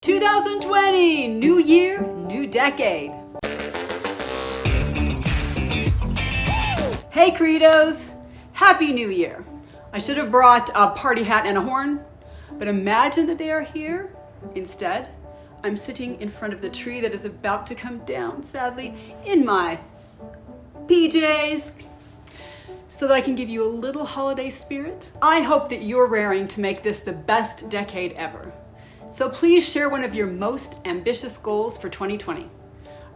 2020, new year, new decade. Hey Credos, Happy New Year. I should have brought a party hat and a horn, but imagine that they are here. Instead, I'm sitting in front of the tree that is about to come down, sadly, in my PJs, so that I can give you a little holiday spirit. I hope that you're raring to make this the best decade ever. So please share one of your most ambitious goals for 2020.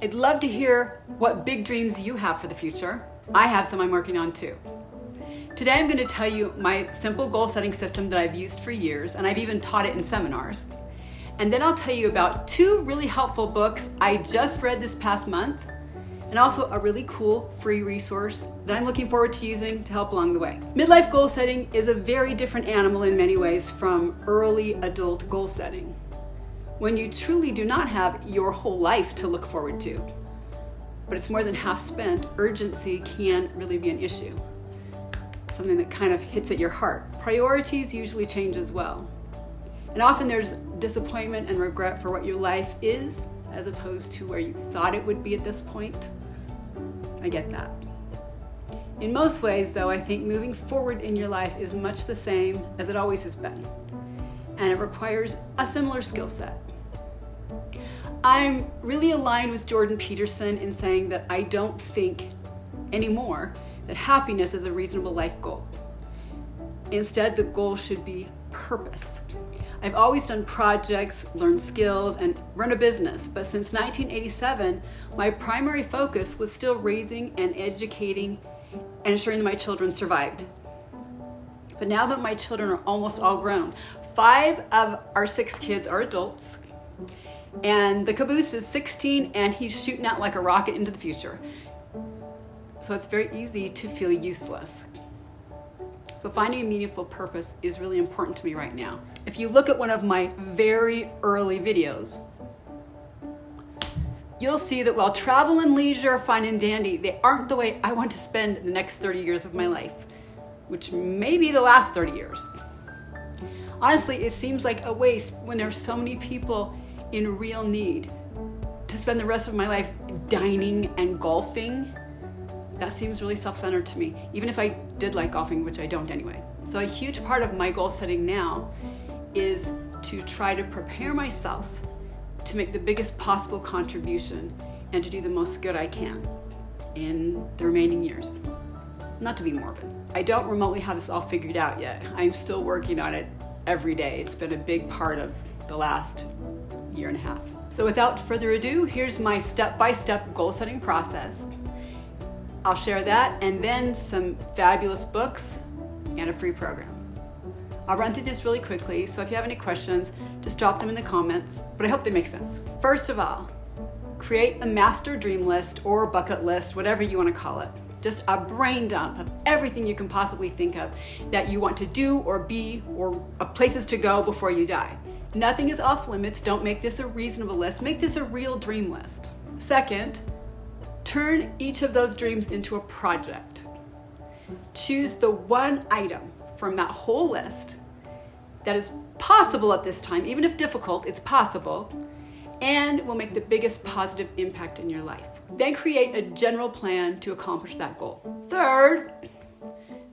I'd love to hear what big dreams you have for the future. I have some I'm working on too. Today I'm going to tell you my simple goal setting system that I've used for years, and I've even taught it in seminars. And then I'll tell you about two really helpful books I just read this past month, and also a really cool free resource that I'm looking forward to using to help along the way. Midlife goal setting is a very different animal in many ways from early adult goal setting, when you truly do not have your whole life to look forward to. But it's more than half spent. Urgency can really be an issue, something that kind of hits at your heart. Priorities usually change as well. And often there's disappointment and regret for what your life is, as opposed to where you thought it would be at this point. I get that. In most ways, though, I think moving forward in your life is much the same as it always has been, and it requires a similar skill set. I'm really aligned with Jordan Peterson in saying that I don't think anymore that happiness is a reasonable life goal. Instead, the goal should be purpose. I've always done projects, learned skills, and run a business, but since 1987, my primary focus was still raising and educating and ensuring that my children survived. But now that my children are almost all grown, 5 of our 6 kids are adults, and the caboose is 16 and he's shooting out like a rocket into the future. So it's very easy to feel useless. So finding a meaningful purpose is really important to me right now. If you look at one of my very early videos, you'll see that while travel and leisure are fine and dandy, they aren't the way I want to spend the next 30 years of my life, which may be the last 30 years. Honestly, it seems like a waste when there are so many people in real need to spend the rest of my life dining and golfing. That seems really self-centered to me, even if I did like golfing, which I don't anyway. So a huge part of my goal setting now is to try to prepare myself to make the biggest possible contribution and to do the most good I can in the remaining years. Not to be morbid. I don't remotely have this all figured out yet. I'm still working on it every day. It's been a big part of the last year and a half. So without further ado, here's my step-by-step goal setting process. I'll share that and then some fabulous books and a free program. I'll run through this really quickly, so if you have any questions, just drop them in the comments, but I hope they make sense. First of all, create a master dream list or bucket list, whatever you want to call it. Just a brain dump of everything you can possibly think of that you want to do or be or places to go before you die. Nothing is off limits. Don't make this a reasonable list. Make this a real dream list. Second, turn each of those dreams into a project. Choose the one item from that whole list that is possible at this time, even if difficult, it's possible, and will make the biggest positive impact in your life. Then create a general plan to accomplish that goal. Third,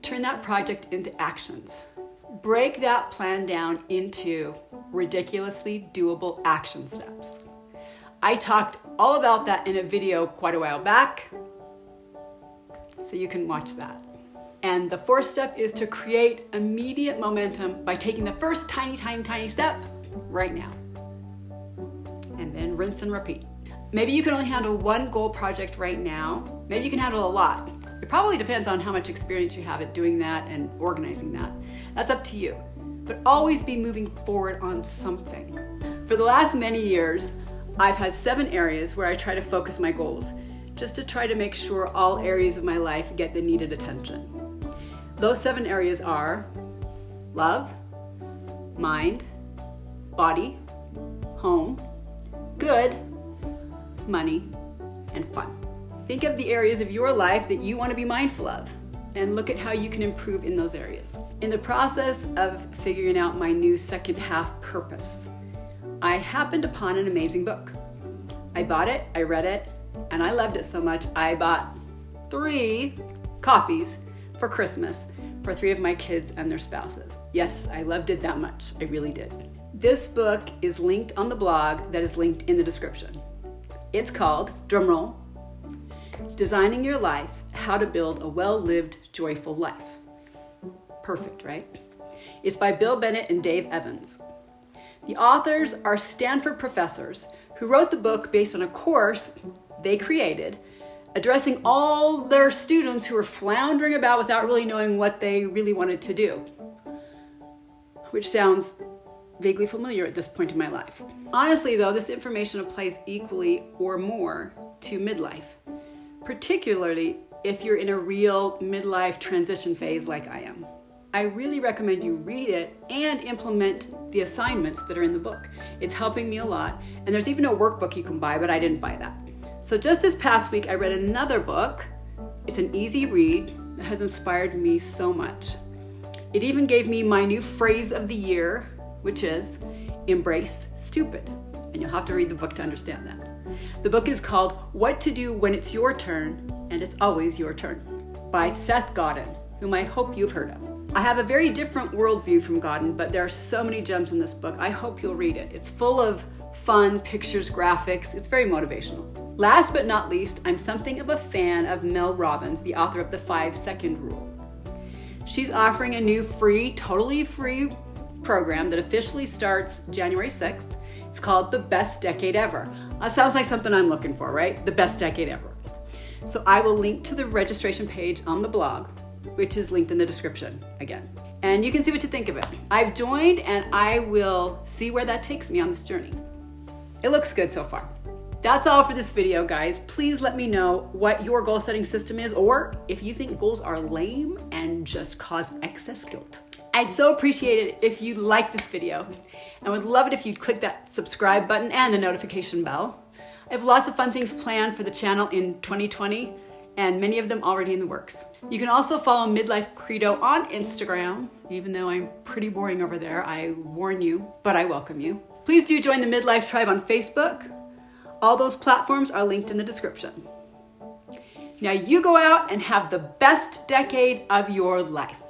turn that project into actions. Break that plan down into ridiculously doable action steps. I talked all about that in a video quite a while back, so you can watch that. And the fourth step is to create immediate momentum by taking the first tiny step right now. And then rinse and repeat. Maybe you can only handle one goal project right now. Maybe you can handle a lot. It probably depends on how much experience you have at doing that and organizing that. That's up to you. But always be moving forward on something. For the last many years, I've had 7 areas where I try to focus my goals, just to try to make sure all areas of my life get the needed attention. Those 7 areas are love, mind, body, home, good, money, and fun. Think of the areas of your life that you want to be mindful of and look at how you can improve in those areas. In the process of figuring out my new second half purpose, I happened upon an amazing book. I bought it, I read it, and I loved it so much I bought 3 copies for Christmas for 3 of my kids and their spouses. Yes, I loved it that much. I really did. This book is linked on the blog that is linked in the description. It's called, drumroll, Designing Your Life, How to Build a Well-Lived, Joyful Life. Perfect, right? It's by Bill Bennett and Dave Evans. The authors are Stanford professors who wrote the book based on a course they created addressing all their students who were floundering about without really knowing what they really wanted to do, which sounds vaguely familiar at this point in my life. Honestly, though, this information applies equally or more to midlife, particularly if you're in a real midlife transition phase like I am. I really recommend you read it and implement the assignments that are in the book. It's helping me a lot, and there's even a workbook you can buy, but I didn't buy that. So just this past week, I read another book. It's an easy read that has inspired me so much. It even gave me my new phrase of the year, which is embrace stupid. And you'll have to read the book to understand that. The book is called What to Do When It's Your Turn, and It's Always Your Turn by Seth Godin, whom I hope you've heard of. I have a very different worldview from Godin, but there are so many gems in this book. I hope you'll read it. It's full of fun pictures, graphics. It's very motivational. Last but not least, I'm something of a fan of Mel Robbins, the author of the 5-Second Rule. She's offering a new totally free program that officially starts January 6th. It's called The Best Decade Ever. That sounds like something I'm looking for, right? The best decade ever. So I will link to the registration page on the blog, which is linked in the description again. And you can see what you think of it. I've joined and I will see where that takes me on this journey. It looks good so far. That's all for this video, guys. Please let me know what your goal setting system is, or if you think goals are lame and just cause excess guilt. I'd so appreciate it if you like this video, and would love it if you'd click that subscribe button and the notification bell. I have lots of fun things planned for the channel in 2020, and many of them already in the works. You can also follow Midlife Credo on Instagram, even though I'm pretty boring over there. I warn you, but I welcome you. Please do join the Midlife Tribe on Facebook. All those platforms are linked in the description. Now you go out and have the best decade of your life.